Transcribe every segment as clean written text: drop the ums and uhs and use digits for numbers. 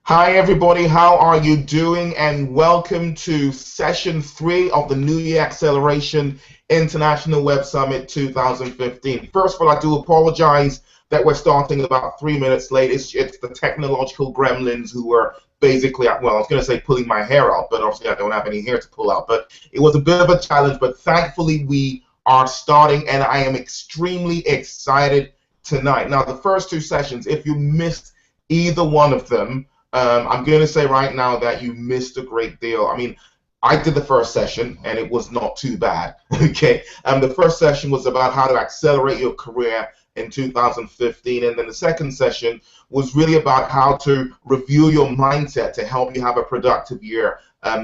Hi everybody, how are you doing? And welcome to session 3 of the New Year Acceleration International Web Summit 2015. First of all, I do apologize that we're starting about 3 minutes late. It's the technological gremlins who were basically, well, I was going to say pulling my hair out, but obviously I don't have any hair to pull out. But it was a bit of a challenge, but thankfully we are starting, and I am extremely excited tonight. Now, the first two sessions, if you missed either one of them, I'm going to say right now that you missed a great deal. I mean, I did the first session, and it was not too bad. Okay, the first session was about how to accelerate your career in 2015, and then the second session was really about how to review your mindset to help you have a productive year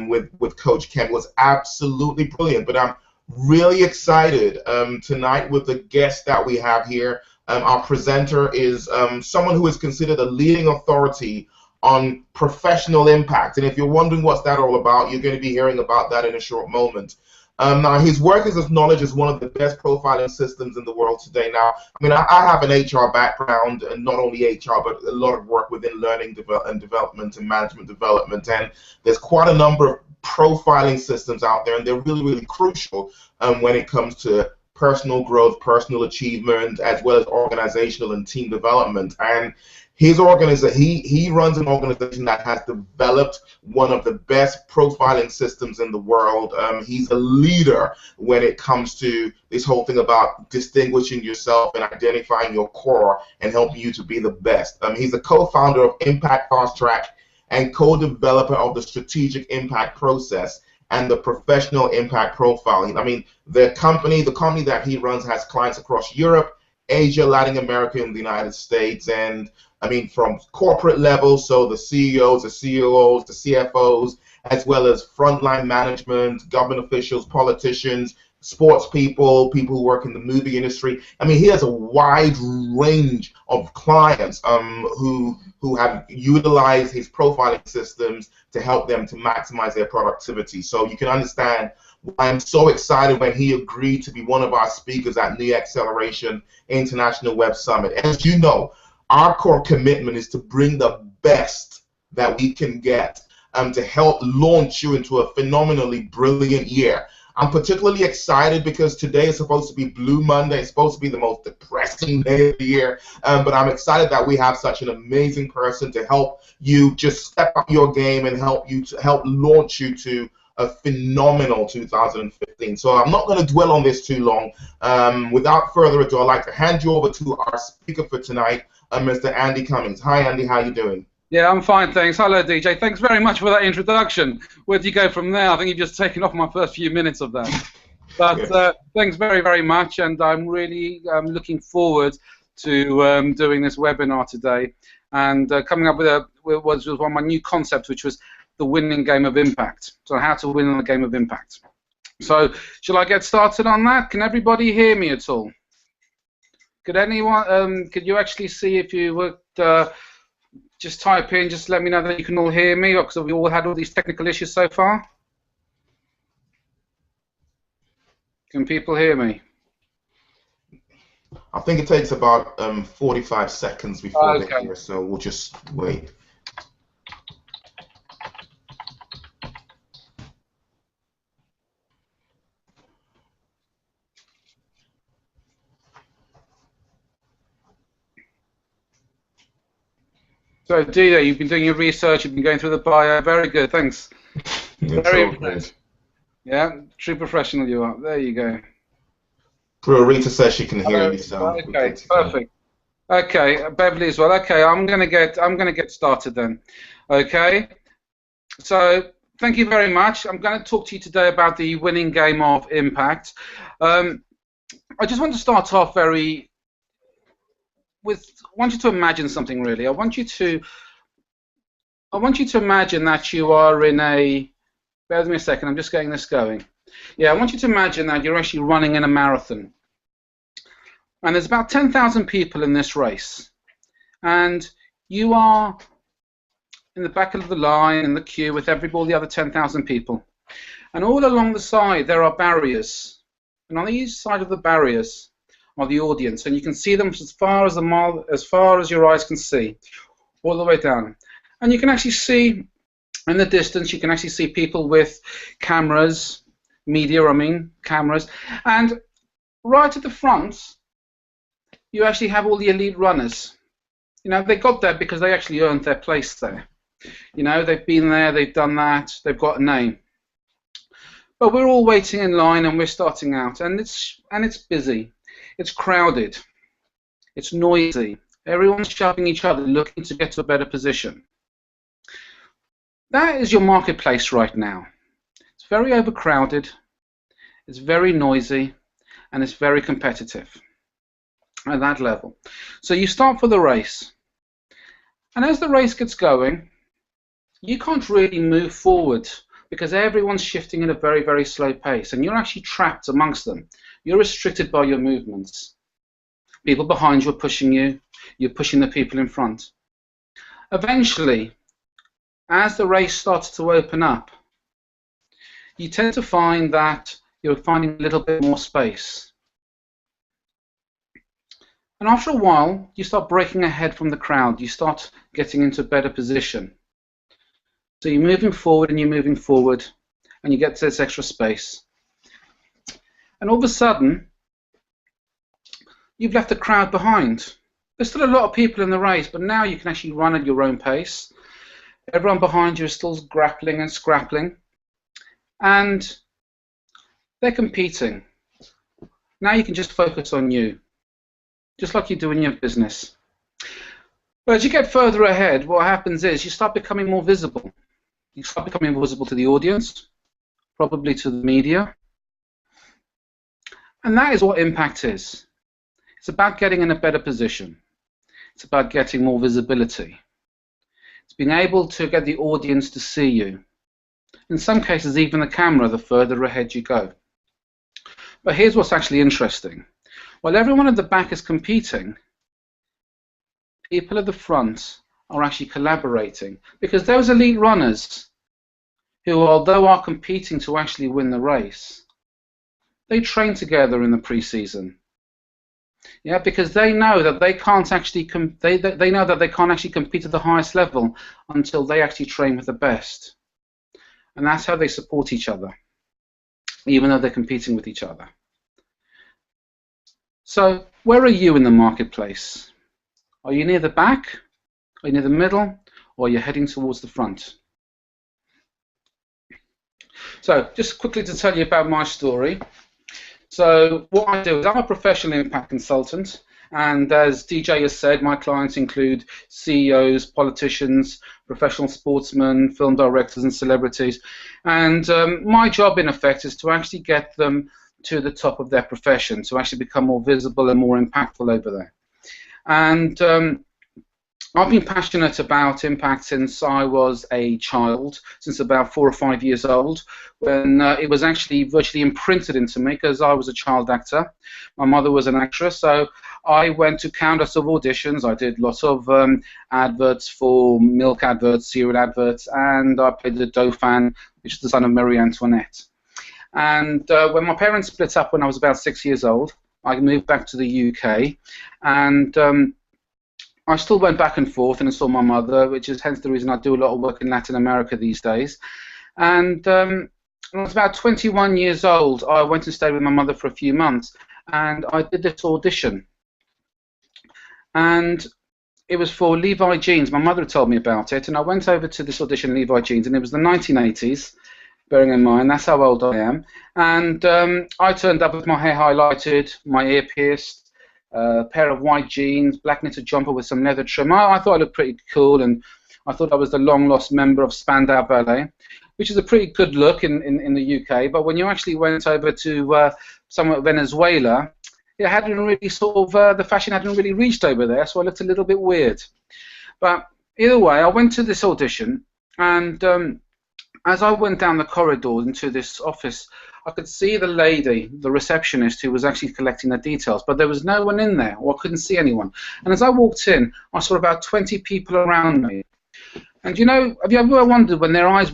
with Coach Ken. It was absolutely brilliant, but I'm really excited tonight with the guest that we have here. Our presenter is someone who is considered a leading authority on professional impact. And if you're wondering what's that all about, you're going to be hearing about that in a short moment. Now, his work is acknowledged as one of the best profiling systems in the world today. Now, I mean, I have an HR background, and not only HR, but a lot of work within learning and development and management development. And there's quite a number of profiling systems out there, and they're really, really crucial when it comes to personal growth, personal achievement, as well as organizational and team development. And his organization, he runs an organization that has developed one of the best profiling systems in the world. He's a leader when it comes to this whole thing about distinguishing yourself and identifying your core and helping you to be the best. He's a co-founder of Impact Fast Track and co-developer of the Strategic Impact Process and the Professional Impact Profiling. I mean, the company that he runs has clients across Europe, Asia, Latin America, and the United States. And I mean, from corporate level, so the CEOs, the COOs, the CFOs, as well as frontline management, government officials, politicians, sports people, people who work in the movie industry. I mean, he has a wide range of clients who have utilized his profiling systems to help them to maximize their productivity. So you can understand why I'm so excited when he agreed to be one of our speakers at New Year Acceleration International Web Summit. As you know, our core commitment is to bring the best that we can get to help launch you into a phenomenally brilliant year. I'm particularly excited because today is supposed to be Blue Monday. It's supposed to be the most depressing day of the year, but I'm excited that we have such an amazing person to help you just step up your game and help launch you to a phenomenal 2015. So I'm not going to dwell on this too long. Without further ado, I'd like to hand you over to our speaker for tonight, Mr. Andy Cummings. Hi, Andy. How you doing? Yeah, I'm fine, thanks. Hello, DJ. Thanks very much for that introduction. Where do you go from there? I think you've just taken off my first few minutes of that. But thanks very, very much, and I'm really looking forward to doing this webinar today and coming up with one of my new concepts, which was the winning game of impact. So how to win in a game of impact. So shall I get started on that? Can everybody hear me at all? Could anyone? Could you actually see if you would? Just type in, just let me know that you can all hear me, because we all had all these technical issues so far. Can people hear me? I think it takes about 45 seconds before they hear, so we'll just wait. So, Dida, you've been doing your research, you've been going through the bio. Very good, thanks. Very impressed. Yeah, true professional you are. There you go. Rita says she can hear you. So okay, perfect. Okay, Beverly as well. Okay, I'm gonna get started then. Okay. So, thank you very much. I'm going to talk to you today about the winning game of impact. I just want to start off I want you to imagine something really. I want you to imagine that you are in a. Bear with me a second. I'm just getting this going. Yeah, I want you to imagine that you're actually running in a marathon, and there's about 10,000 people in this race, and you are in the back of the line in the queue with all the other 10,000 people, and all along the side there are barriers, and on each side of the barriers are the audience, and you can see them as far as your eyes can see, all the way down. And you can actually see in the distance, you can actually see people with cameras, cameras. And right at the front, you actually have all the elite runners. You know, they got there because they actually earned their place there. You know, they've been there, they've done that, they've got a name. But we're all waiting in line and we're starting out, and it's busy, it's crowded, it's noisy. Everyone's shoving each other, looking to get to a better position. That is your marketplace right now. It's very overcrowded, it's very noisy, and it's very competitive at that level. So you start for the race, and as the race gets going, you can't really move forward because everyone's shifting at a very, very slow pace, and you're actually trapped amongst them. You're restricted by your movements. People behind you are pushing you, you're pushing the people in front. Eventually, as the race starts to open up, you tend to find that you're finding a little bit more space. And after a while, you start breaking ahead from the crowd. You start getting into a better position. So you're moving forward and you're moving forward, and you get to this extra space. And all of a sudden, you've left the crowd behind. There's still a lot of people in the race, but now you can actually run at your own pace. Everyone behind you is still grappling and scrappling, and they're competing. Now you can just focus on you, just like you do in your business. But as you get further ahead, what happens is you start becoming more visible. You start becoming visible to the audience, probably to the media. And that is what impact is. It's about getting in a better position. It's about getting more visibility. It's being able to get the audience to see you. In some cases, even the camera, the further ahead you go. But here's what's actually interesting. While everyone at the back is competing, people at the front are actually collaborating, because those elite runners who, although are competing to actually win the race, they train together in the pre-season. Yeah, because they know that they can't actually they know that they can't actually compete at the highest level until they actually train with the best, and that's how they support each other, even though they're competing with each other. So, where are you in the marketplace? Are you near the back? Are you near the middle? Or are you heading towards the front? So, just quickly to tell you about my story. So, what I do is I'm a professional impact consultant, and as DJ has said, my clients include CEOs, politicians, professional sportsmen, film directors, and celebrities. And my job, in effect, is to actually get them to the top of their profession, to actually become more visible and more impactful over there. And I've been passionate about impact since I was a child, since about 4 or 5 years old, when it was actually virtually imprinted into me because I was a child actor. My mother was an actress, so I went to countless of auditions. I did lots of adverts for milk adverts, cereal adverts, and I played the Dauphin, which is the son of Marie Antoinette. And when my parents split up when I was about 6 years old, I moved back to the UK, and I still went back and forth and saw my mother, which is hence the reason I do a lot of work in Latin America these days. And when I was about 21 years old, I went and stayed with my mother for a few months, and I did this audition. And it was for Levi Jeans. My mother had told me about it, and I went over to this audition, Levi Jeans, and it was the 1980s, bearing in mind that's how old I am. And I turned up with my hair highlighted, my ear pierced, a pair of white jeans, black knitted jumper with some leather trim. I thought I looked pretty cool, and I thought I was the long-lost member of Spandau Ballet, which is a pretty good look in the UK. But when you actually went over to somewhere Venezuela, it hadn't really the fashion hadn't really reached over there, so I looked a little bit weird. But either way, I went to this audition, and as I went down the corridor into this office, I could see the lady, the receptionist, who was actually collecting the details, but there was no one in there, or I couldn't see anyone. And as I walked in, I saw about 20 people around me. And you know, have you ever wondered when there are eyes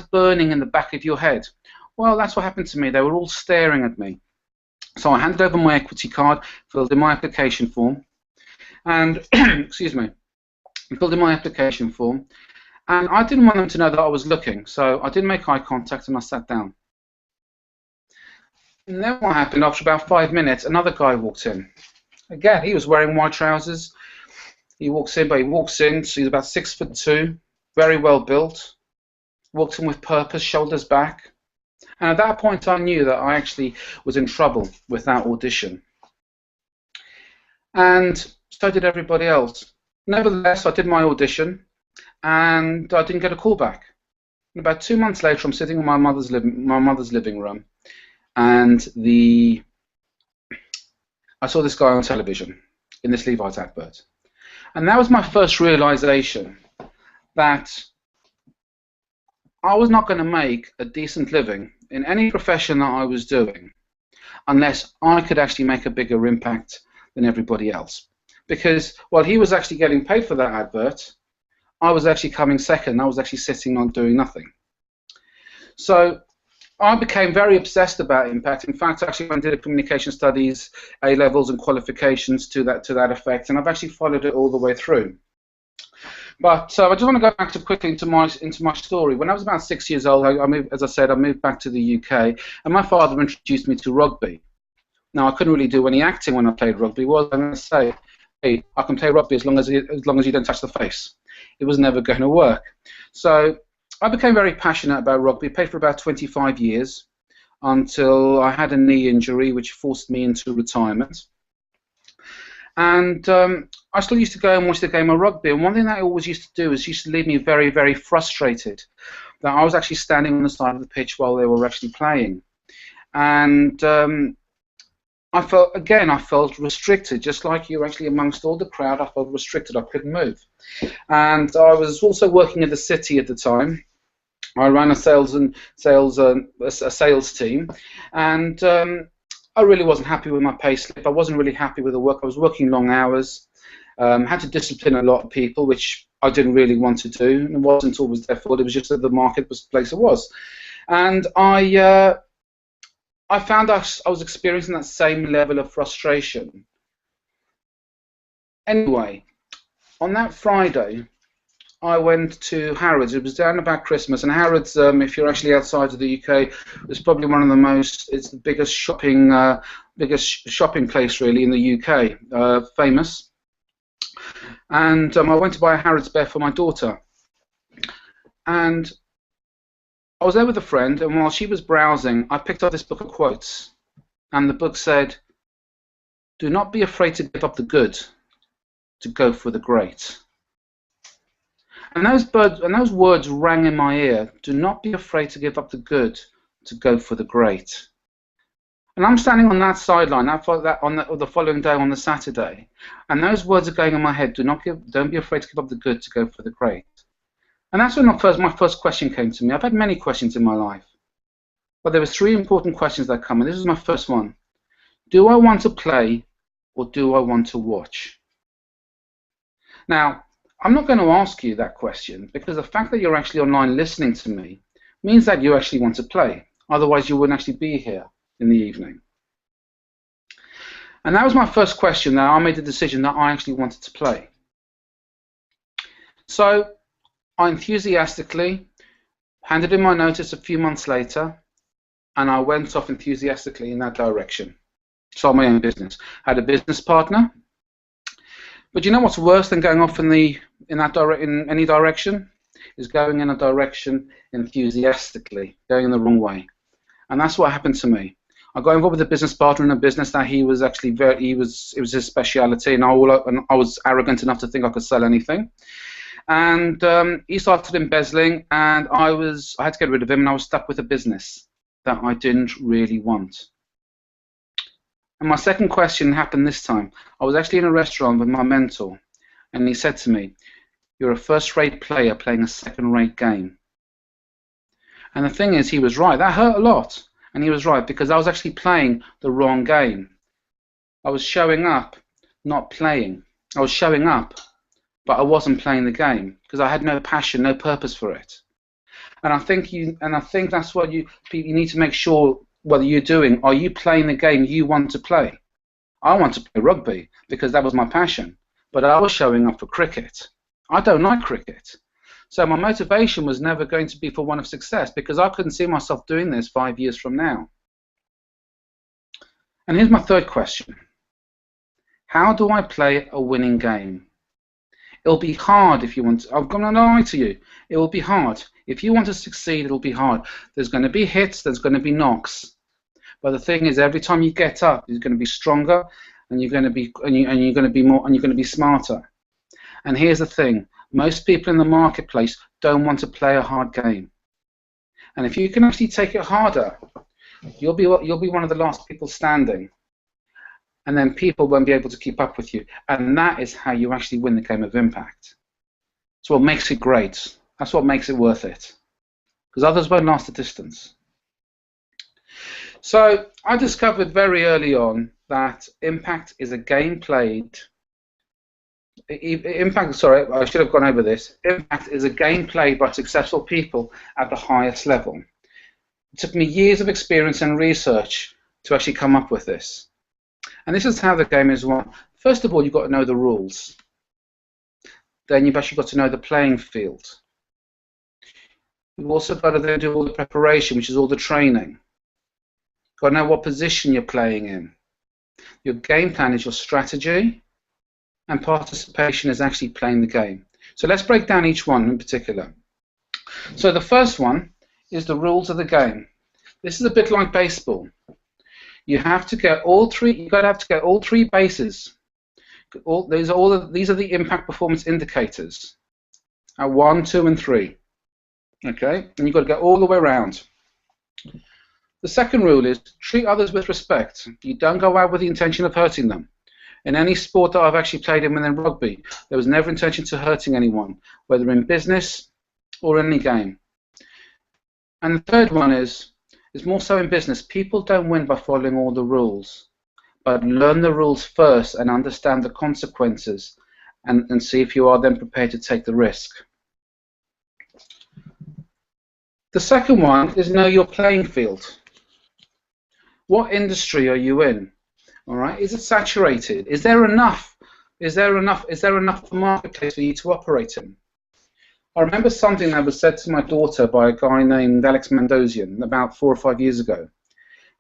burning in the back of your head? Well, that's what happened to me. They were all staring at me. So I handed over my equity card, filled in my application form, and excuse me. filled in my application form, and I didn't want them to know that I was looking, so I didn't make eye contact and I sat down. And then what happened, after about 5 minutes, another guy walked in. Again, he was wearing white trousers. He walks in, so he's about 6'2", very well built, walked in with purpose, shoulders back. And at that point I knew that I actually was in trouble with that audition. And so did everybody else. Nevertheless, I did my audition, and I didn't get a call back. And about 2 months later, I'm sitting in my mother's living room, and I saw this guy on television in this Levi's advert. And that was my first realization that I was not going to make a decent living in any profession that I was doing unless I could actually make a bigger impact than everybody else. Because while he was actually getting paid for that advert, I was actually coming second. I was actually sitting on doing nothing. So I became very obsessed about impact. In fact, I actually went and did communication studies, A-levels and qualifications to that effect, and I've actually followed it all the way through. But I just want to go back quickly into my story. When I was about 6 years old, I moved back to the UK, and my father introduced me to rugby. Now, I couldn't really do any acting when I played rugby. What was I going to say? Hey, I can play rugby as long as you don't touch the face. It was never going to work. So I became very passionate about rugby. Played for about 25 years until I had a knee injury, which forced me into retirement. And I still used to go and watch the game of rugby. And one thing that I always used to do is used to leave me very, very frustrated that I was actually standing on the side of the pitch while they were actually playing. And I felt restricted, just like you actually amongst all the crowd. I felt restricted. I couldn't move. And I was also working in the city at the time. I ran a sales team, and I really wasn't happy with my pay slip. I wasn't really happy with the work. I was working long hours, had to discipline a lot of people, which I didn't really want to do. And it wasn't always their fault. It was just that the market was the place it was. And I found I was experiencing that same level of frustration. Anyway, on that Friday, I went to Harrods. It was down about Christmas, and Harrods, if you're actually outside of the UK, is probably one of the it's the biggest shopping place really in the UK, famous. And I went to buy a Harrods bear for my daughter, and I was there with a friend, and while she was browsing, I picked up this book of quotes, and the book said, "Do not be afraid to give up the good, to go for the great." And those words rang in my ear. Do not be afraid to give up the good, to go for the great. And I'm standing on that sideline. On the following day, on the Saturday, and those words are going in my head. Don't be afraid to give up the good, to go for the great. And that's when my first question came to me. I've had many questions in my life, but there were 3 important questions that come, and this is my first one. Do I want to play, or do I want to watch? Now, I'm not going to ask you that question, because the fact that you're actually online listening to me means that you actually want to play. Otherwise, you wouldn't actually be here in the evening. And that was my first question. That I made the decision that I actually wanted to play. So I enthusiastically handed in my notice a few months later, and I went off enthusiastically in that direction. Started my own business. I had a business partner. But you know what's worse than going off in any direction? Is going in a direction enthusiastically, going in the wrong way. And that's what happened to me. I got involved with a business partner in a business that he was actually it was his speciality, and I was arrogant enough to think I could sell anything. And he started embezzling, and I had to get rid of him, and I was stuck with a business that I didn't really want. And my second question happened this time. I was actually in a restaurant with my mentor, and he said to me, "You're a first-rate player playing a second-rate game." And the thing is, he was right. That hurt a lot, and he was right, because I was actually playing the wrong game. I was showing up, not playing. I was showing up, but I wasn't playing the game, because I had no passion, no purpose for it. And I think that's what you need to make sure. What you're doing, are you playing the game you want to play? I want to play rugby because that was my passion, but I was showing up for cricket. I don't like cricket. So my motivation was never going to be for one of success, because I couldn't see myself doing this 5 years from now. And here's my third question. How do I play a winning game? It'll be hard if you want to. I'm going to lie to you. It will be hard. If you want to succeed, it'll be hard. There's going to be hits, there's going to be knocks. But the thing is, every time you get up, you're going to be stronger, and you're going to be you're going to be more, and you're going to be smarter. And here's the thing. Most people in the marketplace don't want to play a hard game. And if you can actually take it harder, you'll be one of the last people standing. And then people won't be able to keep up with you. And that is how you actually win the game of impact. It's what makes it great. That's what makes it worth it. Because others won't last the distance. So I discovered very early on that impact is a game played. Impact, sorry, I should have gone over this. Impact is a game played by successful people at the highest level. It took me years of experience and research to actually come up with this. And this is how the game is won. First of all, you've got to know the rules. Then you've actually got to know the playing field. You've also got to then do all the preparation, which is all the training. You've got to know what position you're playing in. Your game plan is your strategy, and participation is actually playing the game. So let's break down each one in particular. So the first one is the rules of the game. This is a bit like baseball. You have to get all three. You've got to have to get all three bases. These are the impact performance indicators. At 1, 2, and 3. Okay, and you've got to get all the way around. The second rule is treat others with respect. You don't go out with the intention of hurting them. In any sport that I've actually played in within rugby, there was never intention to hurting anyone, whether in business or in any game. And the third one is more so in business. People don't win by following all the rules, but learn the rules first and understand the consequences, and see if you are then prepared to take the risk. The second one is know your playing field. What industry are you in? All right, is it saturated? Is there enough? Is there enough marketplace for you to operate in? I remember something that was said to my daughter by a guy named Alex Mandosian about 4 or 5 years ago.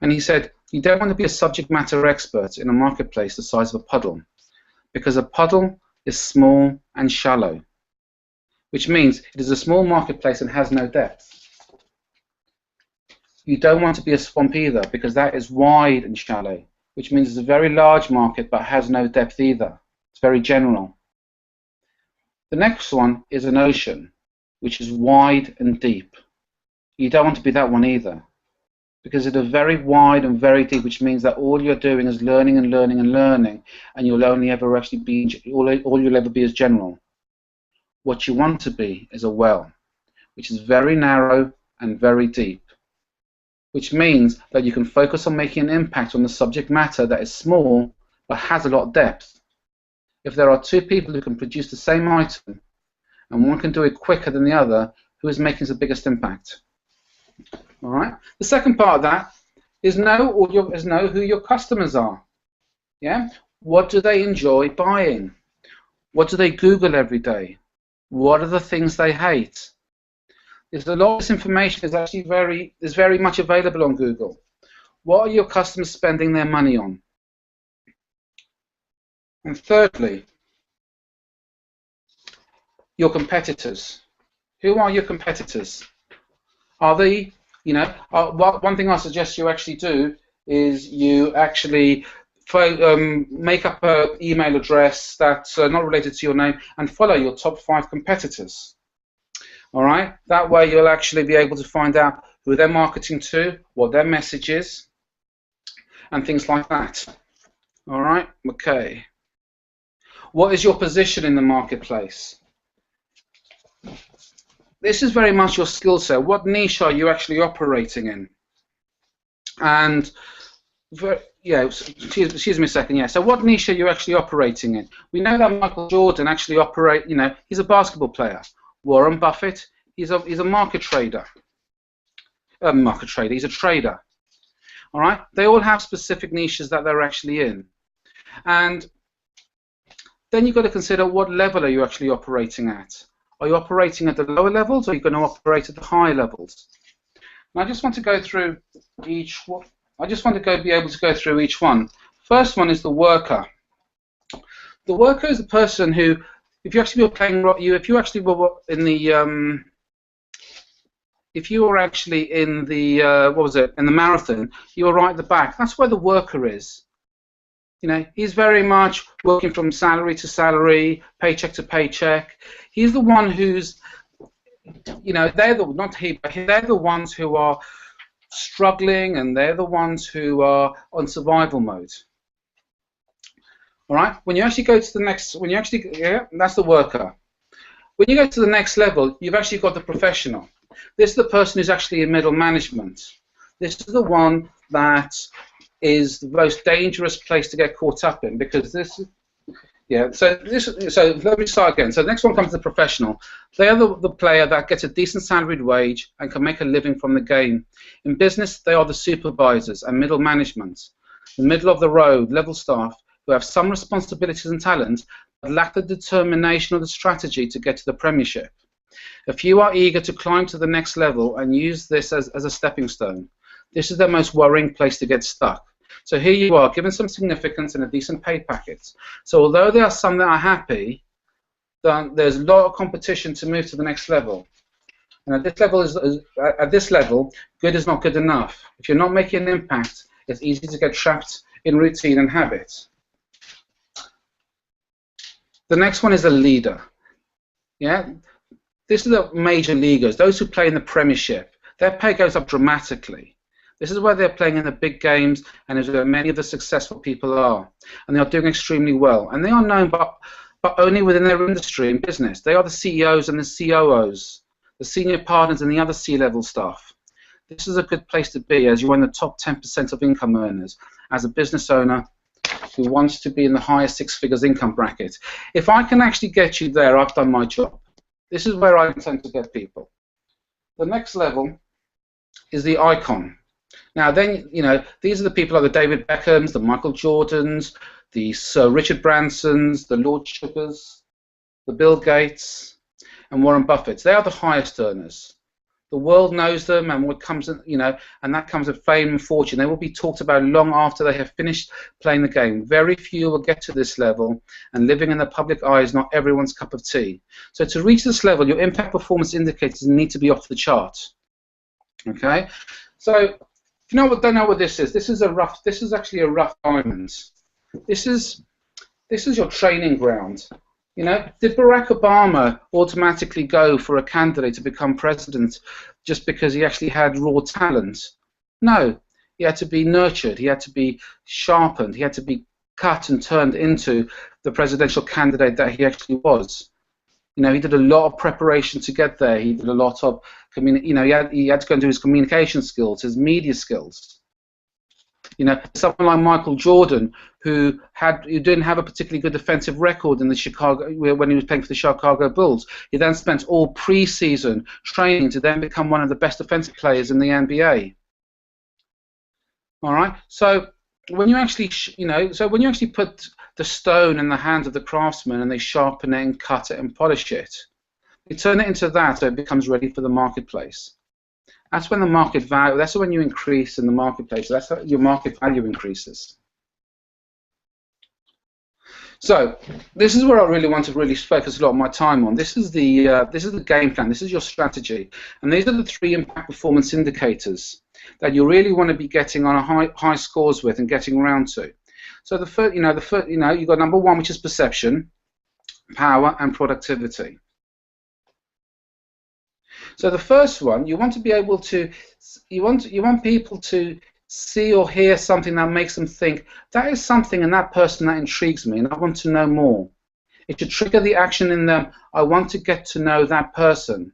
And he said, you don't want to be a subject matter expert in a marketplace the size of a puddle, because a puddle is small and shallow, which means it is a small marketplace and has no depth. You don't want to be a swamp either, because that is wide and shallow, which means it's a very large market but has no depth either. It's very general. The next one is an ocean, which is wide and deep. You don't want to be that one either, because it is very wide and very deep, which means that all you're doing is learning and learning and learning, and you'll only ever actually be, all you'll ever be is general. What you want to be is a well, which is very narrow and very deep, which means that you can focus on making an impact on the subject matter that is small but has a lot of depth. If there are two people who can produce the same item, and one can do it quicker than the other, who is making the biggest impact? All right. The second part of that is know who your customers are. Yeah. What do they enjoy buying? What do they Google every day? What are the things they hate? There's a lot of this information is actually very much available on Google. What are your customers spending their money on? And thirdly, your competitors. Who are your competitors? Are they, one thing I suggest you actually do is you actually make up an email address that's not related to your name and follow your top 5 competitors. All right? That way you'll actually be able to find out who they're marketing to, what their message is, and things like that. All right? Okay. What is your position in the marketplace? This is very much your skill set. What niche are you actually operating in? And, excuse me a second, yeah. So what niche are you actually operating in? We know that Michael Jordan actually he's a basketball player. Warren Buffett, he's a market trader. He's a trader. All right? They all have specific niches that they're actually in. And then you've got to consider what level are you actually operating at. Are you operating at the lower levels, or are you going to operate at the higher levels? And I just want to go through each one. I just want to be able to go through each one. First one is the worker. The worker is the person who, if you actually were playing, if you actually were in the, if you were actually in the, what was it, in the marathon, you were right at the back. That's where the worker is. You know, he's very much working from salary to salary, paycheck to paycheck. He's the one who's, you know, they're the, not he, but they're the ones who are struggling, and they're the ones who are on survival mode. All right. When you actually go to the next, yeah, that's the worker. When you go to the next level, you've actually got the professional. This is the person who's actually in middle management. This is the one that is the most dangerous place to get caught up in, because this, yeah. So let me start again. So the next one comes to the professional. They are the player that gets a decent salaried wage and can make a living from the game. In business, they are the supervisors and middle management, the middle of the road level staff who have some responsibilities and talent, but lack the determination or the strategy to get to the premiership. A few are eager to climb to the next level and use this as a stepping stone. This is the most worrying place to get stuck. So here you are, given some significance and a decent pay packet. So although there are some that are happy, there's a lot of competition to move to the next level. And at this level, good is not good enough. If you're not making an impact, it's easy to get trapped in routine and habit. The next one is a leader. Yeah, this is the major leaguers, those who play in the Premiership. Their pay goes up dramatically. This is where they're playing in the big games, and is where many of the successful people are. And they are doing extremely well. And they are known but only within their industry and business. They are the CEOs and the COOs, the senior partners and the other C-level staff. This is a good place to be, as you're in the top 10% of income earners, as a business owner who wants to be in the highest 6 figures income bracket. If I can actually get you there, I've done my job. This is where I intend to get people. The next level is the icon. Now then, you know, these are the people like the David Beckhams, the Michael Jordans, the Sir Richard Bransons, the Lord Sugars, the Bill Gates, and Warren Buffett. They are the highest earners. The world knows them, and what comes, you know, and that comes with fame and fortune. They will be talked about long after they have finished playing the game. Very few will get to this level, and living in the public eye is not everyone's cup of tea. So to reach this level, your impact performance indicators need to be off the chart. Okay, so if you don't know what this is actually a rough diamond. This is your training ground. You know, did Barack Obama automatically go for a candidate to become president just because he actually had raw talent? No, he had to be nurtured, he had to be sharpened, he had to be cut and turned into the presidential candidate that he actually was. You know, he did a lot of preparation to get there. He did a lot of, you know, he had to go and do his communication skills, his media skills. You know, someone like Michael Jordan, who didn't have a particularly good defensive record in the when he was playing for the Chicago Bulls. He then spent all preseason training to then become one of the best defensive players in the NBA. All right. So when you actually, when you actually put the stone in the hands of the craftsman and they sharpen it and cut it and polish it, you turn it into that so it becomes ready for the marketplace. That's when the market value, that's when you increase in the marketplace. That's how your market value increases. So this is where I really want to focus a lot of my time on. This is the game plan. This is your strategy, and these are the 3 impact performance indicators that you really want to be getting on a high scores with and getting around to. So the first, you've got number 1, which is perception, power, and productivity. So the first one, you want to be able to, you want people to see or hear something that makes them think, that is something in that person that intrigues me, and I want to know more. It should trigger the action in them, I want to get to know that person.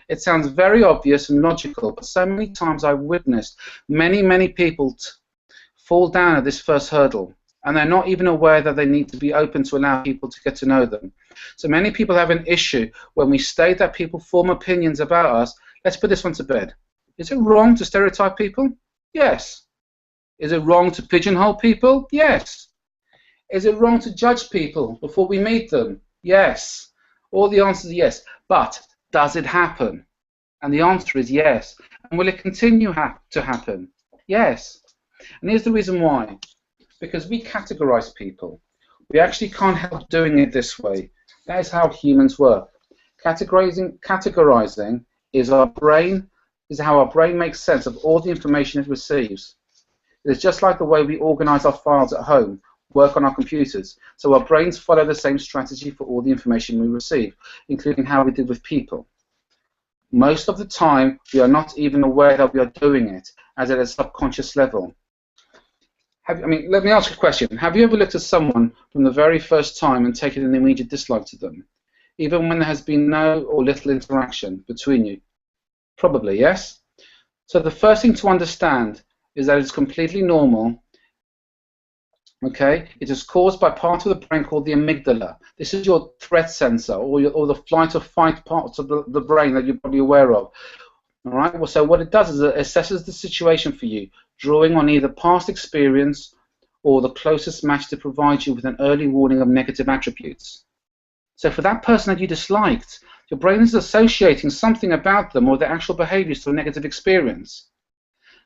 It sounds very obvious and logical, but so many times I've witnessed many people fall down at this first hurdle, and they're not even aware that they need to be open to allow people to get to know them. So many people have an issue when we state that people form opinions about us. Let's put this one to bed. Is it wrong to stereotype people? Yes. Is it wrong to pigeonhole people? Yes. Is it wrong to judge people before we meet them? Yes. All the answers are yes. But does it happen? And the answer is yes. And will it continue to happen? Yes. And here's the reason why. Because we categorize people. We actually can't help doing it this way. That is how humans work. Categorizing is how our brain makes sense of all the information it receives. It is just like the way we organize our files at home, work on our computers. So our brains follow the same strategy for all the information we receive, including how we did with people. Most of the time, we are not even aware that we are doing it, as at a subconscious level. Let me ask you a question. Have you ever looked at someone from the very first time and taken an immediate dislike to them, even when there has been no or little interaction between you? Probably, yes? So the first thing to understand is that it's completely normal. Okay, it is caused by part of the brain called the amygdala. This is your threat sensor, or the flight or fight parts of the brain that you're probably aware of. All right. Well, so what it does is it assesses the situation for you, drawing on either past experience or the closest match to provide you with an early warning of negative attributes. So for that person that you disliked, your brain is associating something about them or their actual behaviors to a negative experience.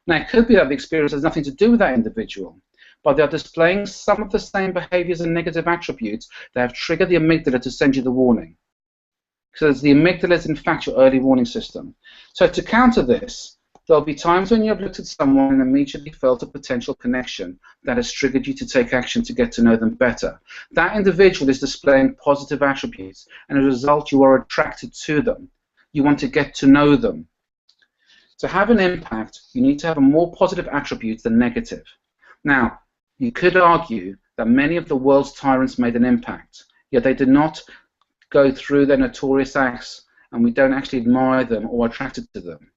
Now, it could be that the experience has nothing to do with that individual, but they are displaying some of the same behaviors and negative attributes that have triggered the amygdala to send you the warning. Because the amygdala is in fact your early warning system. So to counter this, there'll be times when you have looked at someone and immediately felt a potential connection that has triggered you to take action to get to know them better. That individual is displaying positive attributes, and as a result you are attracted to them. You want to get to know them. To have an impact, you need to have a more positive attributes than negative. Now, you could argue that many of the world's tyrants made an impact, yet they did not go through their notorious acts, and we don't actually admire them or are attracted to them.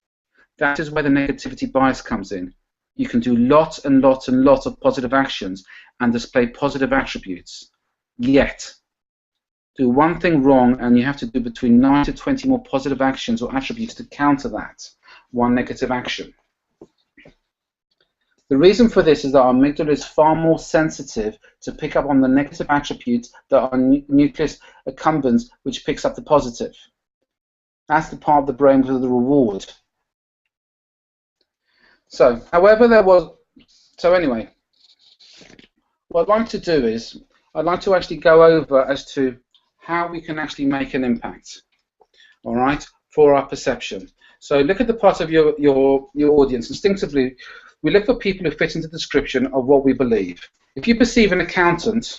That is where the negativity bias comes in. You can do lots and lots and lots of positive actions and display positive attributes, yet do one thing wrong and you have to do between 9 to 20 more positive actions or attributes to counter that one negative action. The reason for this is that our amygdala is far more sensitive to pick up on the negative attributes that are nucleus accumbens, which picks up the positive. That's the part of the brain with the reward. So, anyway, what I'd like to do is, I'd like to actually go over as to how we can actually make an impact, all right, for our perception. So look at the part of your audience. Instinctively, we look for people who fit into the description of what we believe. If you perceive an accountant,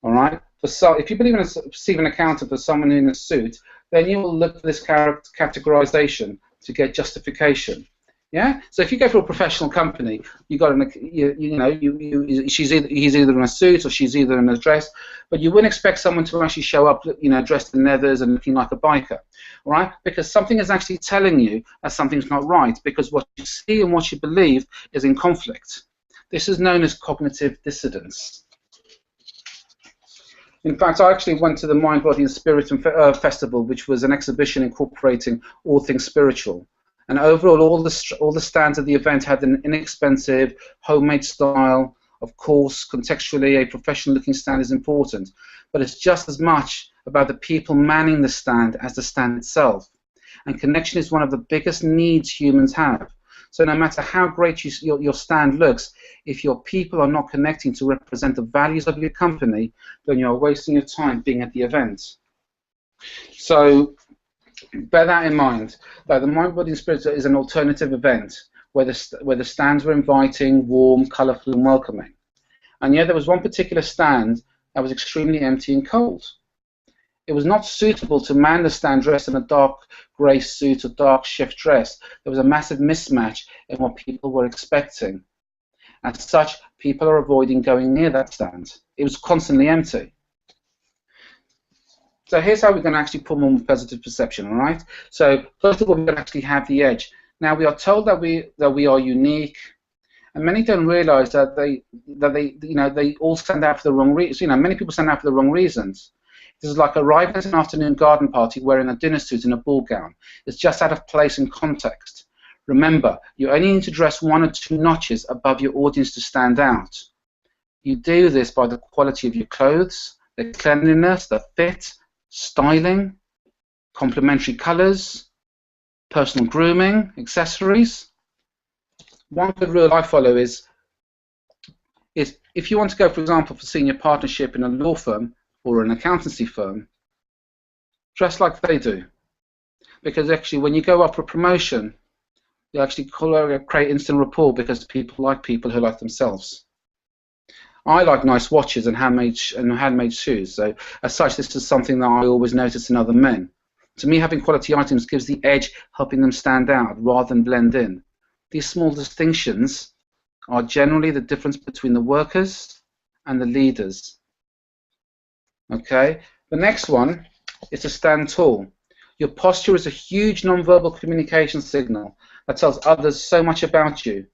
all right, if you perceive an accountant for someone in a suit, then you will look for this categorization to get justification. Yeah. So if you go for a professional company, he's either in a suit or she's either in a dress, but you wouldn't expect someone to actually show up, dressed in leathers and looking like a biker, all right? Because something is actually telling you that something's not right, because what you see and what you believe is in conflict. This is known as cognitive dissonance. In fact, I actually went to the Mind, Body and Spirit Festival, which was an exhibition incorporating all things spiritual. And overall, all the stands of the event had an inexpensive, homemade style. Of course, contextually, a professional-looking stand is important, but it's just as much about the people manning the stand as the stand itself. And connection is one of the biggest needs humans have. So no matter how great your stand looks, if your people are not connecting to represent the values of your company, then you are wasting your time being at the event. So bear that in mind, that the Mind, Body and Spirit is an alternative event where the stands were inviting, warm, colourful and welcoming. And yet there was one particular stand that was extremely empty and cold. It was not suitable to man the stand dressed in a dark grey suit or dark shift dress. There was a massive mismatch in what people were expecting. As such, people are avoiding going near that stand. It was constantly empty. So here's how we're going to actually put more positive perception, all right? So first of all, we're going to actually have the edge. Now we are told that we are unique, and many don't realize that they all stand out for the wrong reasons. Many people stand out for the wrong reasons. This is like arriving at an afternoon garden party wearing a dinner suit and a ball gown. It's just out of place and context. Remember, you only need to dress 1 or 2 notches above your audience to stand out. You do this by the quality of your clothes, the cleanliness, the fit, styling, complementary colours, personal grooming, accessories. One good rule I follow is if you want to go, for example, for senior partnership in a law firm or an accountancy firm, dress like they do. Because actually when you go up for promotion, you actually create instant rapport because people like people who like themselves. I like nice watches and handmade shoes, so as such this is something that I always notice in other men. To me, having quality items gives the edge, helping them stand out rather than blend in. These small distinctions are generally the difference between the workers and the leaders. Okay, the next one is to stand tall. Your posture is a huge non-verbal communication signal that tells others so much about you.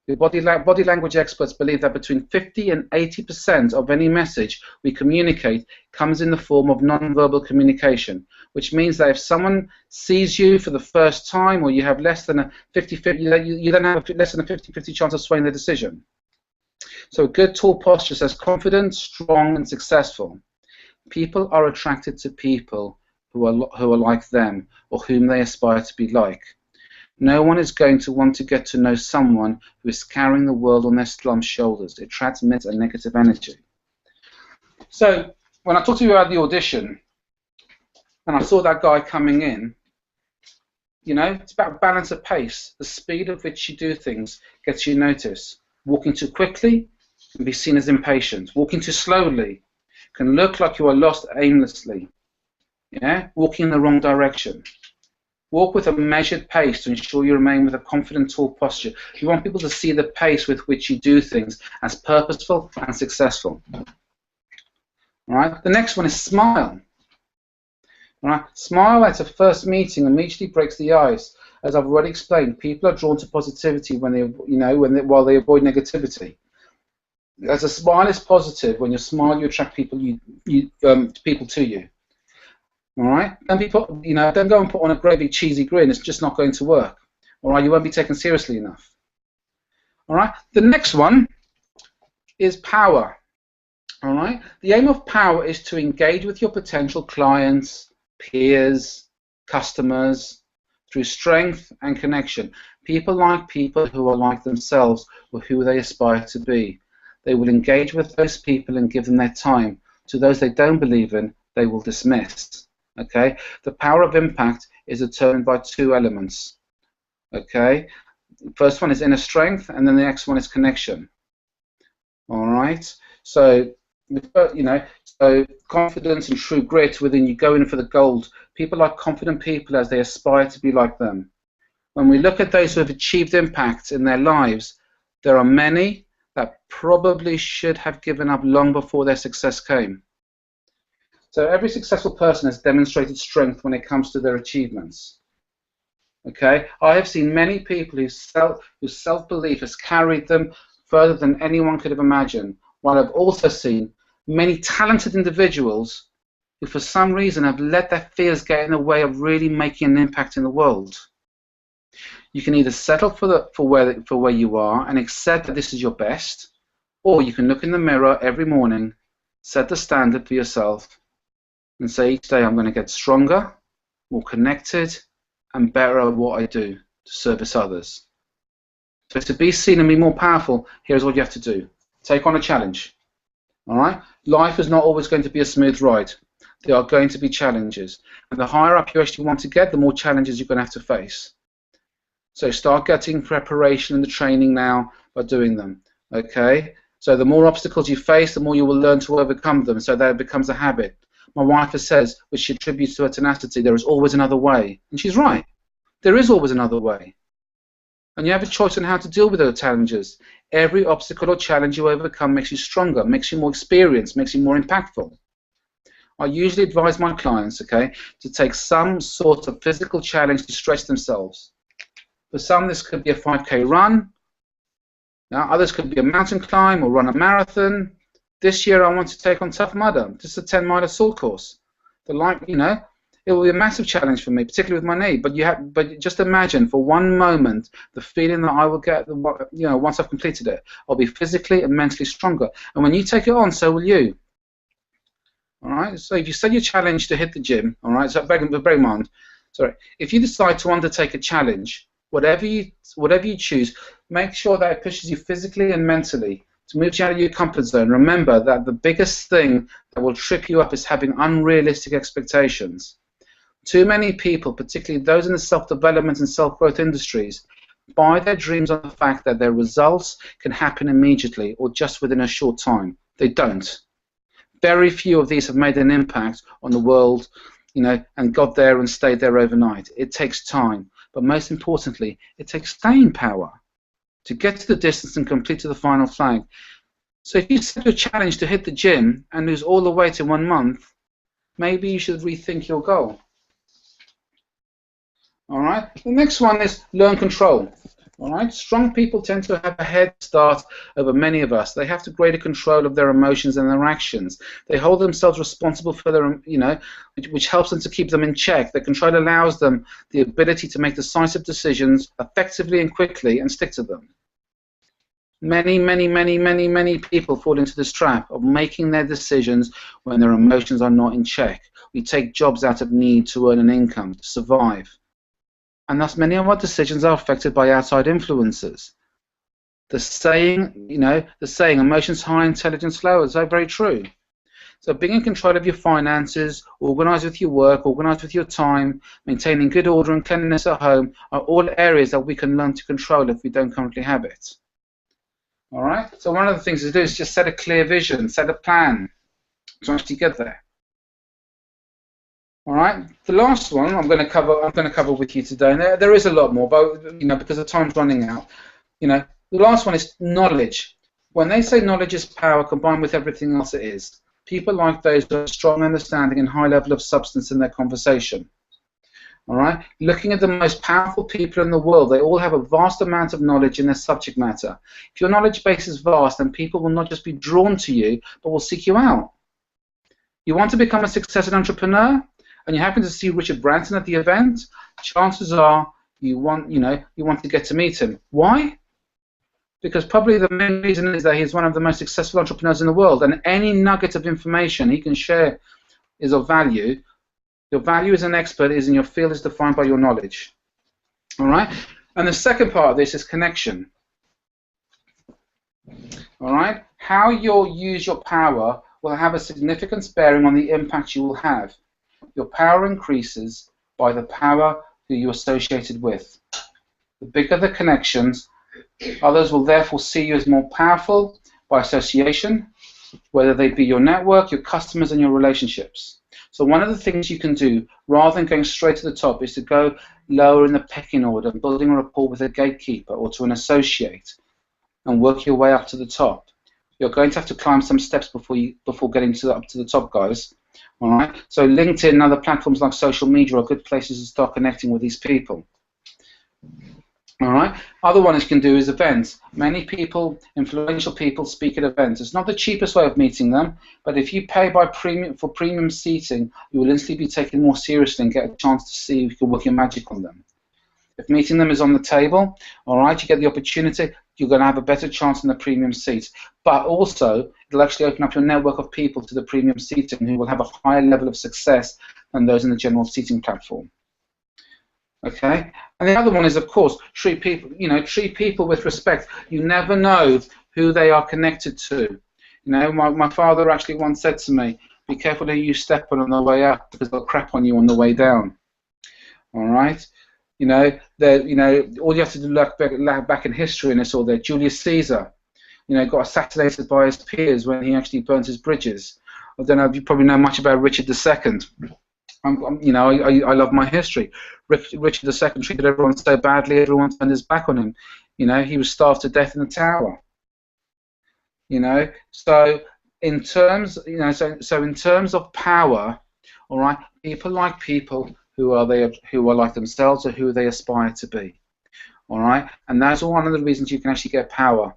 The body language experts believe that between 50 and 80% of any message we communicate comes in the form of non-verbal communication, which means that if someone sees you for the first time, or you have less than a 50-50, you then have less than a 50-50 chance of swaying their decision. So a good tall posture says confident, strong, and successful. People are attracted to people who are like them, or whom they aspire to be like. No one is going to want to get to know someone who is carrying the world on their slumped shoulders. It transmits a negative energy. So when I talked to you about the audition, and I saw that guy coming in, you know, it's about balance of pace. The speed at which you do things gets you noticed. Walking too quickly can be seen as impatient. Walking too slowly can look like you are lost aimlessly. Yeah? Walking in the wrong direction. Walk with a measured pace to ensure you remain with a confident, tall posture. You want people to see the pace with which you do things as purposeful and successful. All right. The next one is smile. All right. Smile at a first meeting immediately breaks the ice. As I've already explained, people are drawn to positivity when they, while they avoid negativity. As a smile is positive, when you smile, you attract people people to you. All right, don't go and put on a great big cheesy grin. It's just not going to work. All right, you won't be taken seriously enough. All right, the next one is power. All right, the aim of power is to engage with your potential clients, peers, customers through strength and connection. People like people who are like themselves or who they aspire to be. They will engage with those people and give them their time. To those they don't believe in, they will dismiss. Okay, the power of impact is determined by two elements. Okay, the first one is inner strength, and then the next one is connection. All right, so so confidence and true grit within you, go in for the gold. People like confident people as they aspire to be like them. When we look at those who have achieved impact in their lives, there are many that probably should have given up long before their success came. So every successful person has demonstrated strength when it comes to their achievements. Okay, I have seen many people whose self-belief has carried them further than anyone could have imagined, while I've also seen many talented individuals who for some reason have let their fears get in the way of really making an impact in the world. You can either settle for where you are and accept that this is your best, or you can look in the mirror every morning, set the standard for yourself, and say each day I'm going to get stronger, more connected, and better at what I do to service others. So to be seen and be more powerful, here's what you have to do. Take on a challenge. All right? Life is not always going to be a smooth ride. There are going to be challenges. And the higher up you actually want to get, the more challenges you're going to have to face. So start getting preparation and the training now by doing them. Okay? So the more obstacles you face, the more you will learn to overcome them, so that it becomes a habit. My wife says, which she attributes to her tenacity, there is always another way. And she's right. There is always another way. And you have a choice on how to deal with those challenges. Every obstacle or challenge you overcome makes you stronger, makes you more experienced, makes you more impactful. I usually advise my clients, okay, to take some sort of physical challenge to stretch themselves. For some, this could be a 5K run. Now, others could be a mountain climb or run a marathon. This year I want to take on Tough Mudder. This is a 10-mile assault course. It will be a massive challenge for me, particularly with my knee. But just imagine for one moment the feeling that I will get, once I've completed it. I'll be physically and mentally stronger. And when you take it on, so will you. All right. So if you set your challenge to hit the gym, all right. So bear in mind, sorry, if you decide to undertake a challenge, whatever you choose, make sure that it pushes you physically and mentally to move you out of your comfort zone. Remember that the biggest thing that will trip you up is having unrealistic expectations. Too many people, particularly those in the self-development and self-growth industries, buy their dreams on the fact that their results can happen immediately or just within a short time. They don't. Very few of these have made an impact on the world, and got there and stayed there overnight. It takes time, but most importantly, it takes staying power to get to the distance and complete to the final flag. So if you set a challenge to hit the gym and lose all the weight in 1 month, maybe you should rethink your goal. All right. The next one is learn control. All right. Strong people tend to have a head start over many of us. They have greater control of their emotions and their actions. They hold themselves responsible for their, which helps them to keep them in check. Their control allows them the ability to make decisive decisions effectively and quickly and stick to them. Many, many, many, many, many people fall into this trap of making their decisions when their emotions are not in check. We take jobs out of need to earn an income, to survive. And thus many of our decisions are affected by outside influences. The saying, emotions high, intelligence low, is so very true. So being in control of your finances, organised with your work, organised with your time, maintaining good order and cleanliness at home are all areas that we can learn to control if we don't currently have it. All right. So one of the things to do is just set a clear vision, set a plan to actually get there. All right. The last one I'm going to cover with you today. And there is a lot more, but because the time's running out. The last one is knowledge. When they say knowledge is power combined with everything else it is, people like those who have strong understanding and high level of substance in their conversation. All right. Looking at the most powerful people in the world, they all have a vast amount of knowledge in their subject matter. If your knowledge base is vast, then people will not just be drawn to you, but will seek you out. You want to become a successful entrepreneur, and you happen to see Richard Branson at the event, chances are you want to get to meet him. Why? Because probably the main reason is that he's one of the most successful entrepreneurs in the world, and any nugget of information he can share is of value. Your value as an expert is in your field is defined by your knowledge. All right? And the second part of this is connection. All right? How you'll use your power will have a significant bearing on the impact you will have. Your power increases by the power who you're associated with. The bigger the connections, others will therefore see you as more powerful by association, whether they be your network, your customers, and your relationships. So one of the things you can do, rather than going straight to the top, is to go lower in the pecking order and building a rapport with a gatekeeper or to an associate and work your way up to the top. You're going to have to climb some steps before getting up to the top, guys. All right. So LinkedIn and other platforms like social media are good places to start connecting with these people. All right. Other one you can do is events. Many people, influential people, speak at events. It's not the cheapest way of meeting them, but if you pay for premium seating, you will instantly be taken more seriously and get a chance to see if you can work your magic on them. If meeting them is on the table, all right, you get the opportunity, you're going to have a better chance in the premium seats. But also, it'll actually open up your network of people to the premium seating who will have a higher level of success than those in the general seating platform. Okay, and the other one is, of course, treat people with respect. You never know who they are connected to. My father actually once said to me, "Be careful who you step on the way up, because they'll crap on you on the way down." All right. All you have to do look back in history and it's all there. Julius Caesar, got assassinated by his peers when he actually burnt his bridges. I don't know if you probably know much about Richard II. I love my history. Richard II treated everyone so badly, everyone turned his back on him. He was starved to death in the tower. So in terms, in terms of power, all right, people like people who are like themselves or who they aspire to be. All right, and that's one of the reasons you can actually get power.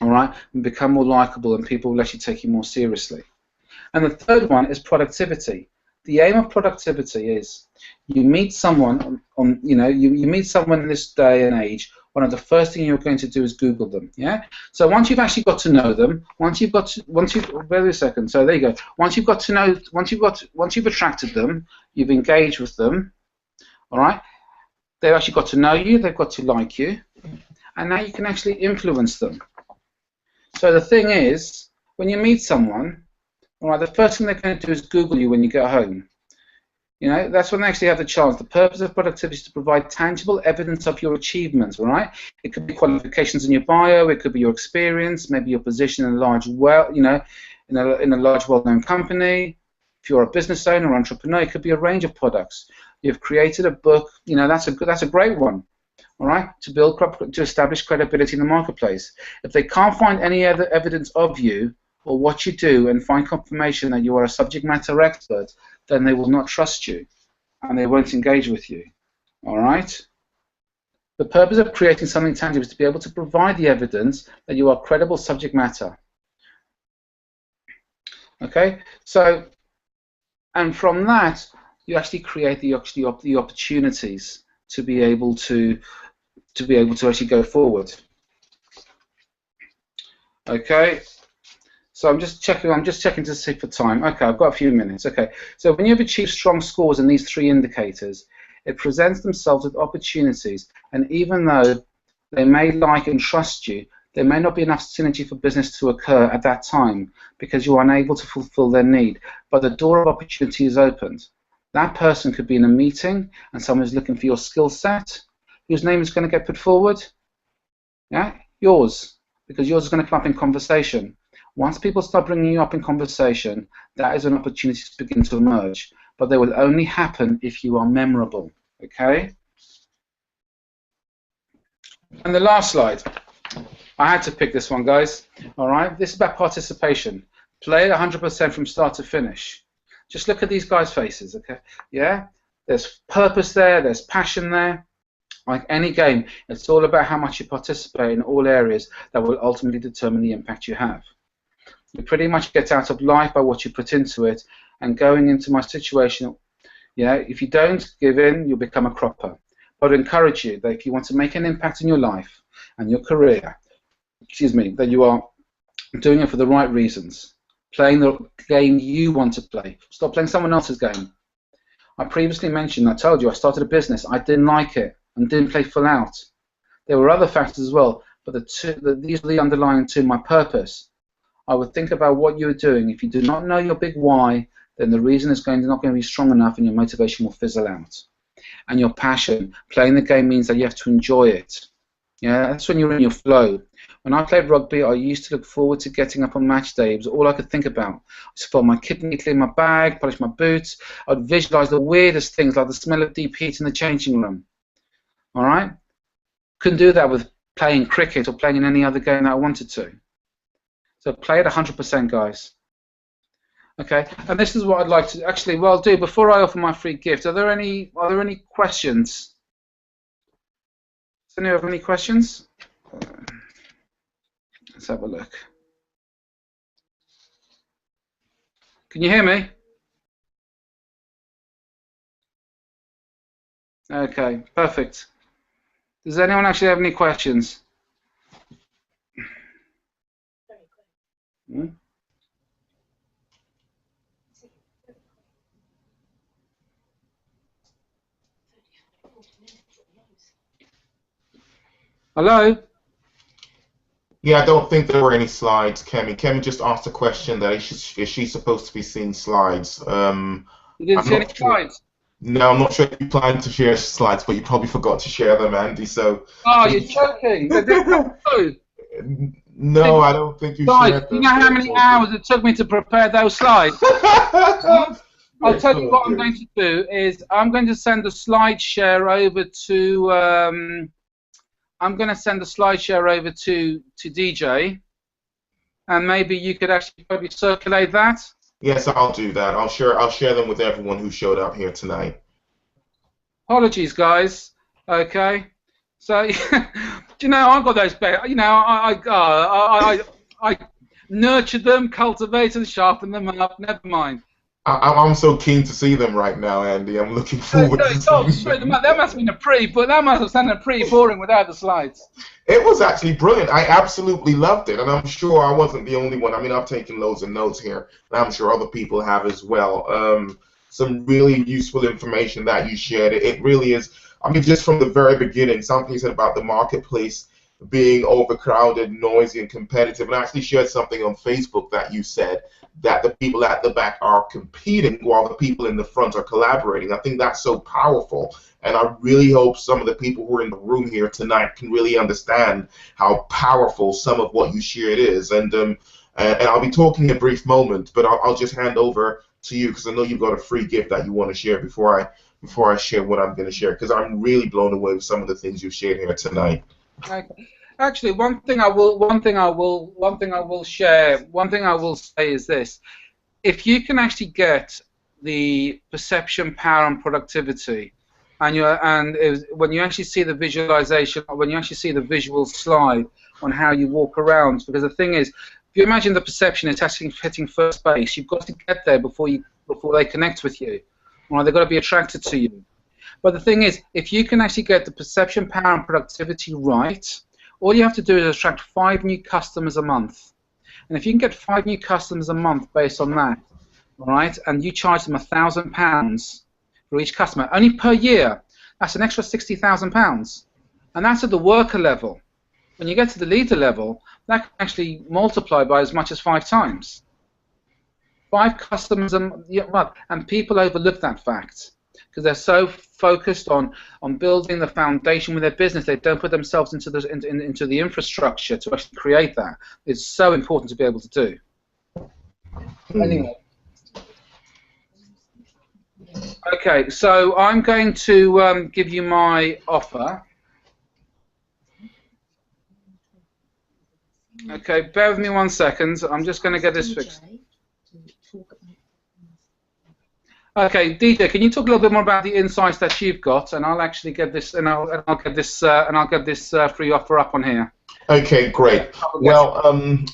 All right, and become more likable, and people will actually take you more seriously. And the third one is productivity. The aim of productivity is you meet someone you meet someone in this day and age. One of the first things you're going to do is Google them. Yeah. So once you've actually got to know them, once you've wait a second. So there you go. Once you've attracted them, you've engaged with them. All right. They've actually got to know you. They've got to like you, and now you can actually influence them. So the thing is, when you meet someone, all right, the first thing they're going to do is Google you when you get home. You know, that's when they actually have the chance. The purpose of productivity is to provide tangible evidence of your achievements, all right? It could be qualifications in your bio, it could be your experience, maybe your position in a large, in a large, well-known company. If you're a business owner or entrepreneur, it could be a range of products. You've created a book, you know, that's a great one, all right? To establish credibility in the marketplace. If they can't find any other evidence of you or what you do and find confirmation that you are a subject matter expert, then they will not trust you, and they won't engage with you. All right? The purpose of creating something tangible is to be able to provide the evidence that you are credible subject matter. Okay? So, and from that, you actually create the opportunities to be able to actually go forward. Okay? So I'm just checking to see for time. Okay, I've got a few minutes. Okay, so when you've achieved strong scores in these three indicators, it presents themselves with opportunities, and even though they may like and trust you, there may not be enough synergy for business to occur at that time because you're unable to fulfill their need, but the door of opportunity is opened. That person could be in a meeting and someone is looking for your skill set. Whose name is going to get put forward? Yeah, yours, because yours is going to come up in conversation. Once people start bringing you up in conversation, that is an opportunity to begin to emerge. But they will only happen if you are memorable. Okay? And the last slide. I had to pick this one, guys. All right? This is about participation. Play it 100% from start to finish. Just look at these guys' faces. Okay? Yeah? There's purpose there. There's passion there. Like any game, it's all about how much you participate in all areas that will ultimately determine the impact you have. You pretty much get out of life by what you put into it, and going into my situation, yeah, if you don't give in, you'll become a cropper. But I encourage you that if you want to make an impact in your life and your career, that you are doing it for the right reasons, playing the game you want to play. Stop playing someone else's game. I previously mentioned, I told you, I started a business. I didn't like it and didn't play full out. There were other factors as well, but these are the underlying two, my purpose. I would think about what you're doing. If you do not know your big why, then the reason is not going to be strong enough and your motivation will fizzle out. And your passion, playing the game means that you have to enjoy it. Yeah, that's when you're in your flow. When I played rugby, I used to look forward to getting up on match day. It was all I could think about. I used to fill my kidney, clean my bag, polish my boots. I'd visualize the weirdest things, like the smell of deep heat in the changing room. All right? Couldn't do that with playing cricket or playing in any other game that I wanted to. So play it 100%, guys. Okay, and this is what I'd like to actually do before I offer my free gift. Are there any questions? Does anyone have any questions? Let's have a look. Can you hear me? Okay, perfect. Does anyone actually have any questions? Hmm? Hello? Yeah, I don't think there were any slides, Kemi. Kemi just asked a question that is she supposed to be seeing slides? You didn't see any slides? No, I'm not sure if you planned to share slides, but you probably forgot to share them, Andy. So. Oh, you're joking! No, I don't think you shared them. Do you know how many hours it took me to prepare those slides? I'll tell you what I'm going to do is I'm going to send the slide share over to DJ, and maybe you could actually probably circulate that. Yes, I'll do that. I'll share them with everyone who showed up here tonight. Apologies, guys. Okay. So, do you know, I've got those. You know, I nurtured them, cultivated, sharpened them up. Never mind. I'm so keen to see them right now, Andy. I'm looking forward to seeing Sorry, them. that must have been a pre, but that must have sounded pretty boring without the slides. It was actually brilliant. I absolutely loved it, and I'm sure I wasn't the only one. I mean, I've taken loads of notes here, and I'm sure other people have as well. Some really useful information that you shared. It really is. I mean, just from the very beginning, something you said about the marketplace being overcrowded, noisy, and competitive, and I actually shared something on Facebook that you said that the people at the back are competing while the people in the front are collaborating. I think that's so powerful. And I really hope some of the people who are in the room here tonight can really understand how powerful some of what you shared is. And I'll be talking in a brief moment, but I'll just hand over to you because I know you've got a free gift that you want to share before I share what I'm going to share, because I'm really blown away with some of the things you've shared here tonight. Okay. Actually, one thing I will say is this: if you can actually get the perception, power, and productivity, when you actually see the visualization, when you actually see the visual slide on how you walk around, because the thing is, if you imagine the perception is actually hitting first base, you've got to get there before they connect with you. Right? They've got to be attracted to you. But the thing is, if you can actually get the perception, power, and productivity right, all you have to do is attract 5 new customers a month. And if you can get 5 new customers a month based on that, all right, and you charge them £1,000 for each customer, only per year, that's an extra £60,000. And that's at the worker level. When you get to the leader level, that can actually multiply by as much as 5 times. 5 customers a month, and people overlook that fact because they're so focused on building the foundation with their business, they don't put themselves into the infrastructure to actually create that. It's so important to be able to do. Anyway. Okay, so I'm going to give you my offer. Okay, bear with me 1 second. I'm just going to get this fixed. Okay, DJ, can you talk a little bit more about the insights that you've got, and I'll actually get this, and I'll get this free offer up on here. Okay, great. Well,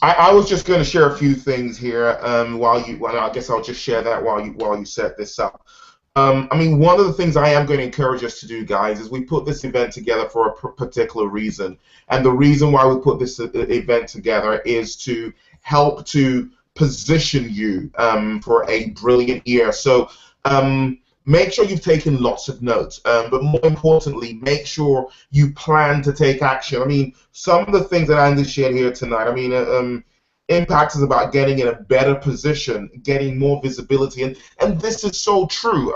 I was just going to share a few things here. I guess I'll just share that while you set this up. I mean, one of the things I am going to encourage us to do, guys, is we put this event together for a particular reason, and the reason why we put this event together is to help to position you for a brilliant year. So make sure you've taken lots of notes, but more importantly, make sure you plan to take action. I mean, some of the things that Andy shared here tonight, I mean, impact is about getting in a better position, getting more visibility, and this is so true.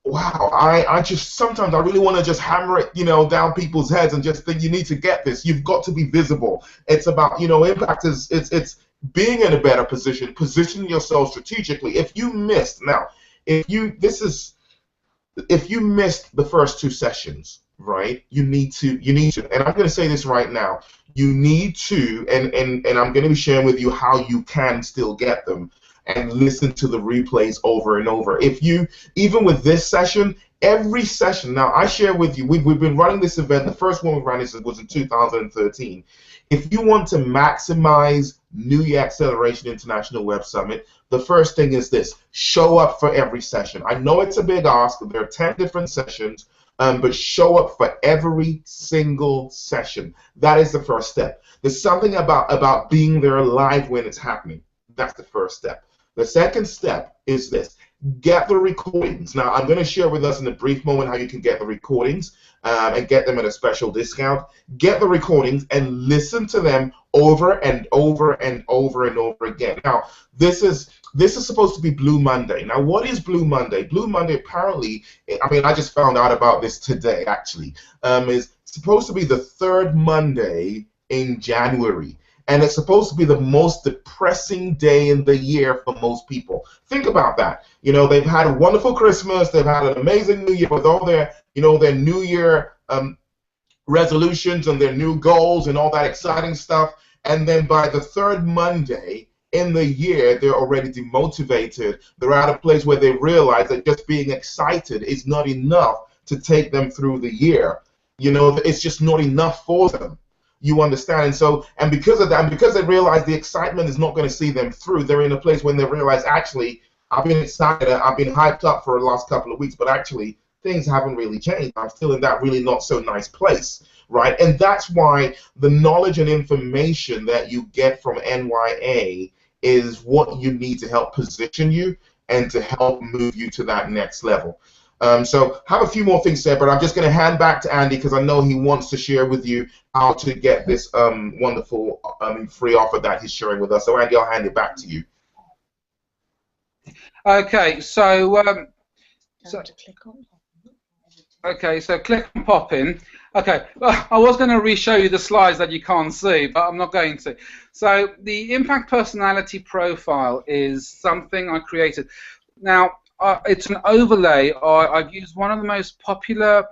Wow, I just sometimes I really want to just hammer it, down people's heads and just think you need to get this. You've got to be visible. It's about, impact is it's being in a better position, positioning yourself strategically. If you missed if you missed the first 2 sessions, right? You need to, and I'm going to say this right now. You need to, and I'm going to be sharing with you how you can still get them and listen to the replays over and over. If you, even with this session, every session, now I share with you, we've been running this event, the first one we ran was in 2013. If you want to maximize New Year Acceleration International Web Summit, the first thing is this: show up for every session. I know it's a big ask, there are 10 different sessions, but show up for every single session. That is the first step. There's something about being there live when it's happening. That's the first step. The second step is this: get the recordings. Now, I'm going to share with us in a brief moment how you can get the recordings and get them at a special discount. Get the recordings and listen to them over and over and over and over again. Now, this is supposed to be Blue Monday. Now, what is Blue Monday? Blue Monday, apparently, I mean, I just found out about this today, actually, is supposed to be the 3rd Monday in January. And it's supposed to be the most depressing day in the year for most people. Think about that. They've had a wonderful Christmas, they've had an amazing New Year with all their, their New Year resolutions and their new goals and all that exciting stuff. And then by the 3rd Monday in the year, they're already demotivated. They're at a place where they realize that just being excited is not enough to take them through the year. It's just not enough for them. You understand? And because of that, and because they realize the excitement is not going to see them through, they're in a place when they realize, actually, I've been excited. I've been hyped up for the last couple of weeks, but actually things haven't really changed. I'm still in that really not so nice place, right? And that's why the knowledge and information that you get from NYA is what you need to help position you and to help move you to that next level. So I have a few more things to say, but I'm just going to hand back to Andy because I know he wants to share with you how to get this wonderful free offer that he's sharing with us. So Andy, I'll hand it back to you. Okay, so click on pop in. Okay, I was going to re-show you the slides that you can't see, but I'm not going to. So the impact personality profile is something I created. Now, it's an overlay. I've used one of the most popular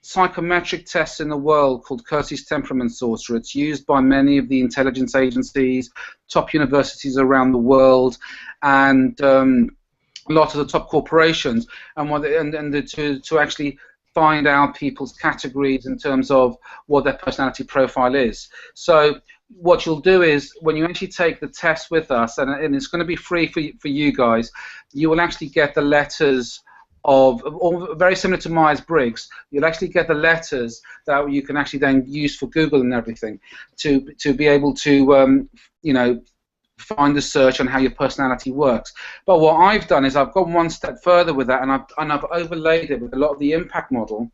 psychometric tests in the world called Kelsey's Temperament Sorter. It's used by many of the intelligence agencies, top universities around the world, and a lot of the top corporations, to actually find out people's categories in terms of what their personality profile is. So what you'll do is, when you actually take the test with us, and it's going to be free for you guys, you will actually get the letters of, or very similar to Myers-Briggs, you'll actually get the letters that you can actually then use for Google and everything to be able to, you know, find the search on how your personality works. But what I've done is I've gone one step further with that, and I've overlaid it with a lot of the impact model,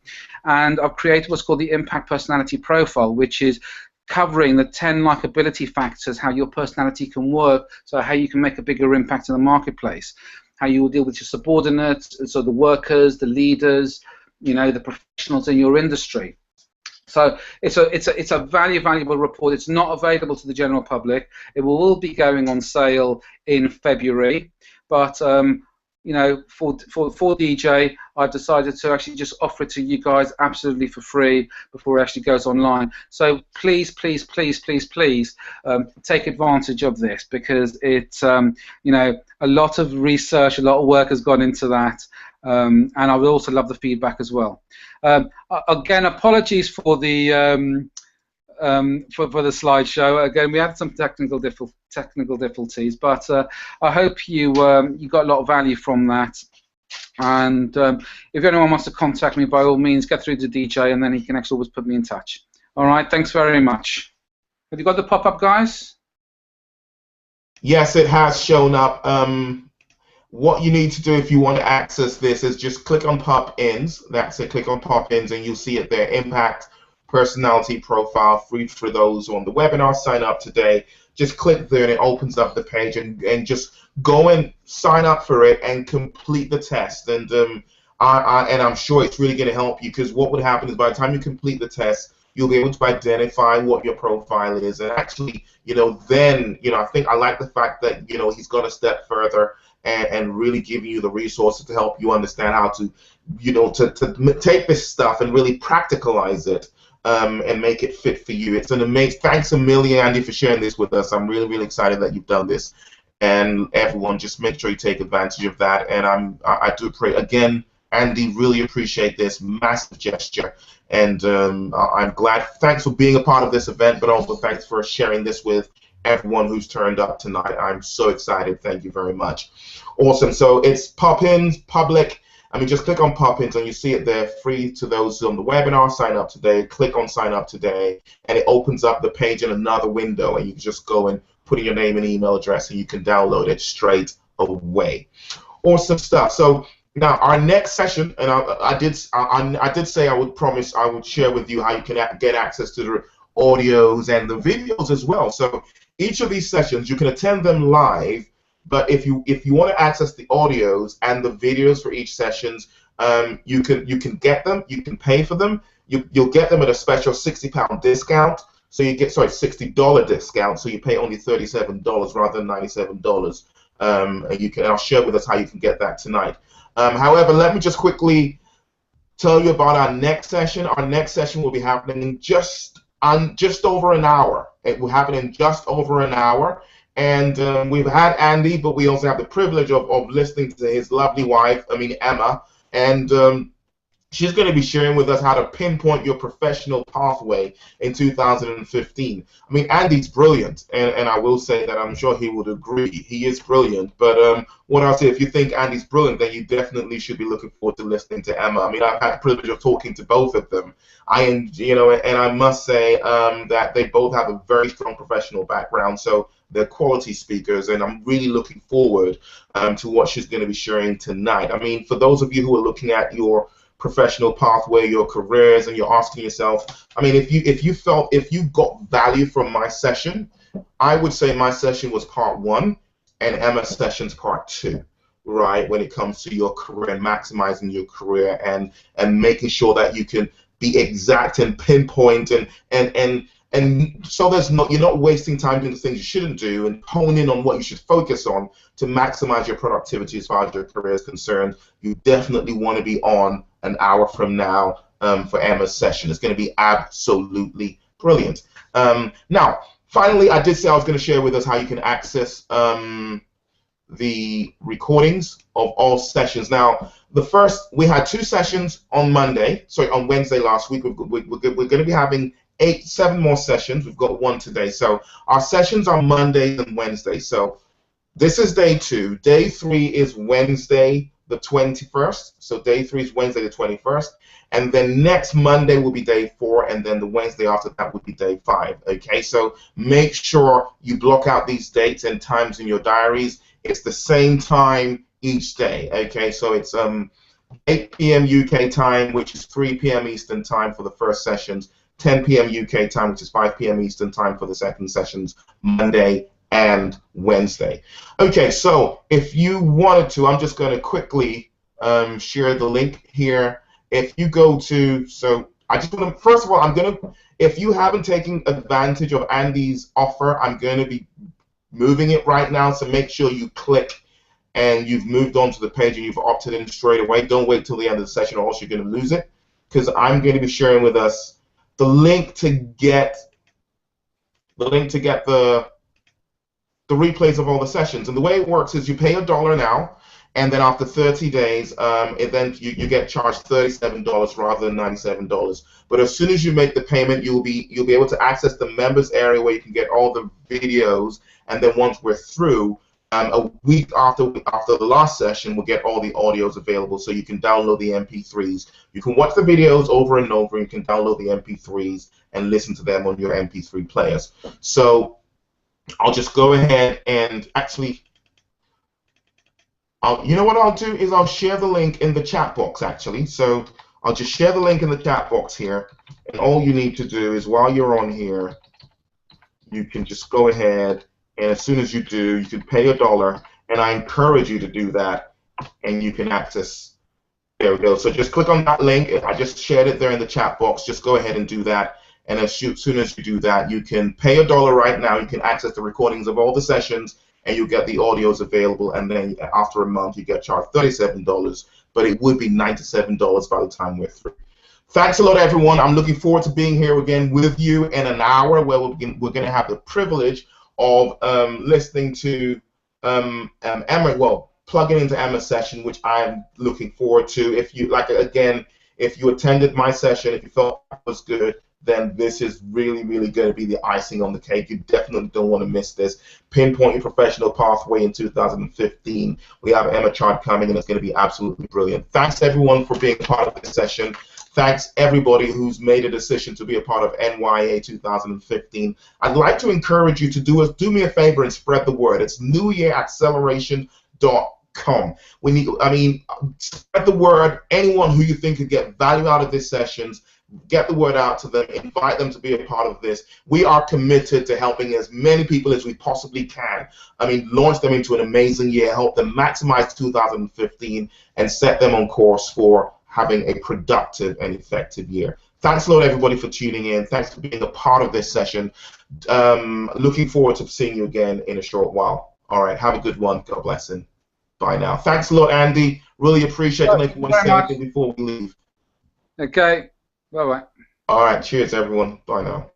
and I've created what's called the impact personality profile, which is covering the 10 likability factors, how your personality can work, so how you can make a bigger impact in the marketplace, how you will deal with your subordinates, so the workers, the leaders, you know, the professionals in your industry. So it's a valuable report. It's not available to the general public. It will all be going on sale in February, but you know, for DJ, I've decided to actually just offer it to you guys absolutely for free before it actually goes online. So please, please, please, please, please take advantage of this, because it's you know, a lot of research, a lot of work has gone into that. And I would also love the feedback as well. Again, apologies for the for the slideshow. Again, we had some technical difficulties, but I hope you you got a lot of value from that. And if anyone wants to contact me, by all means, get through to DJ, and then he can actually always put me in touch. All right, thanks very much. Have you got the pop-up, guys? Yes, it has shown up. What you need to do if you want to access this is just click on pop-ins. That's it, click on pop-ins, and you'll see it there. Impact personality profile, free for those on the webinar. Sign up today. Just click there and it opens up the page, and just go and sign up for it and complete the test. And I'm sure it's really going to help you, because what would happen is by the time you complete the test, you'll be able to identify what your profile is. And actually, you know, then, you know, I think I like the fact that, you know, he's gone a step further and really giving you the resources to help you understand how to, you know, to take this stuff and really practicalize it and make it fit for you. It's an amazing, thanks a million, Andy, for sharing this with us. I'm really, really excited that you've done this. And everyone, just make sure you take advantage of that. And I do pray, again, Andy, really appreciate this massive gesture. And I'm glad, thanks for being a part of this event, but also thanks for sharing this with everyone who's turned up tonight. I'm so excited. Thank you very much. Awesome. So it's pop-ins, public. I mean, just click on pop-ins and you see it there, free to those on the webinar. Sign up today. Click on sign up today, and it opens up the page in another window, and you can just go and put in your name and email address, and you can download it straight away. Awesome stuff. So now our next session, and I did say I would promise I would share with you how you can get access to the audios and the videos as well. So each of these sessions, you can attend them live, but if you want to access the audios and the videos for each sessions, you can get them. You can pay for them. You'll get them at a special £60 discount. So you get, sorry, $60 discount. So you pay only $37 rather than $97. And I'll share with us how you can get that tonight. However, let me just quickly tell you about our next session. Our next session will be happening in just over an hour. It will happen in just over an hour. And we've had Andy, but we also have the privilege of listening to his lovely wife, Emma. And She's going to be sharing with us how to pinpoint your professional pathway in 2015. I mean, Andy's brilliant, and I will say that I'm sure he would agree. He is brilliant. But what I'll say, if you think Andy's brilliant, then you definitely should be looking forward to listening to Emma. I mean, I've had the privilege of talking to both of them. And I must say that they both have a very strong professional background. So they're quality speakers, and I'm really looking forward to what she's going to be sharing tonight. I mean, for those of you who are looking at your professional pathway, your careers, and you're asking yourself, I mean, if you got value from my session, I would say my session was part 1 and Emma's session's part 2, right? When it comes to your career and maximizing your career and making sure that you can be exact and pinpoint and so you're not wasting time doing the things you shouldn't do, and hone in on what you should focus on to maximize your productivity as far as your career is concerned. You definitely want to be on an hour from now for Emma's session. It's going to be absolutely brilliant. Now, finally, I did say I was going to share with us how you can access the recordings of all sessions. Now, we had 2 sessions on Wednesday last week. We're going to be having 7 more sessions. We've got 1 today. So our sessions are Mondays and Wednesdays. So this is day 2. Day 3 is Wednesday the 21st. So day 3 is Wednesday the 21st. And then next Monday will be day 4, and then the Wednesday after that would be day 5. Okay, so make sure you block out these dates and times in your diaries. It's the same time each day. Okay, so it's 8 p.m. UK time, which is 3 p.m. Eastern time for the first sessions, 10 p.m. UK time, which is 5 p.m. Eastern time for the second sessions, Monday and Wednesday. Okay, so if you wanted to, I'm just going to quickly share the link here. If you go to, I just want to, first of all, if you haven't taken advantage of Andy's offer, I'm going to be moving it right now, so make sure you click and you've moved on to the page and you've opted in straight away. Don't wait till the end of the session or else you're going to lose it, because I'm going to be sharing with us the link to get the replays of all the sessions. And the way it works is you pay $1 now, and then after 30 days, you get charged $37 rather than $97. But as soon as you make the payment, you'll be able to access the members area where you can get all the videos. And then once we're through, a week after the last session, we'll get all the audios available, so you can download the MP3s. You can watch the videos over and over, and you can download the MP3s and listen to them on your MP3 players. So I'll just go ahead and actually, you know what I'll do is I'll share the link in the chat box, actually. So I'll just share the link in the chat box here, and all you need to do is, while you're on here, you can just go ahead, and as soon as you do, you can pay $1, and I encourage you to do that, and you can access. There we go. So just click on that link. I just shared it there in the chat box. Just go ahead and do that, and as soon as you do that, you can pay $1 right now. You can access the recordings of all the sessions, and you get the audios available, and then after a month, you get charged $37, but it would be $97 by the time we're through. Thanks a lot, everyone. I'm looking forward to being here again with you in an hour, where we're going to have the privilege of listening to Emma, plugging into Emma's session, which I'm looking forward to. If you if you attended my session, if you thought that was good, then this is really, really going to be the icing on the cake. You definitely don't want to miss this. Pinpoint your professional pathway in 2015. We have Emma Chard coming, and it's going to be absolutely brilliant. Thanks, everyone, for being part of this session. Thanks, everybody who's made a decision to be a part of NYA 2015. I'd like to encourage you to do me a favor and spread the word. It's NewYearAcceleration.com. Spread the word. Anyone who you think could get value out of these sessions, get the word out to them, invite them to be a part of this. We are committed to helping as many people as we possibly can. Launch them into an amazing year, help them maximize 2015, and set them on course for having a productive and effective year. Thanks a lot, everybody, for tuning in. Thanks for being a part of this session. Looking forward to seeing you again in a short while. All right, have a good one. God bless, and bye now. Thanks a lot, Andy. Really appreciate it. Anyone want to say anything before we leave? Okay. Bye-bye. All right, cheers, everyone. Bye now.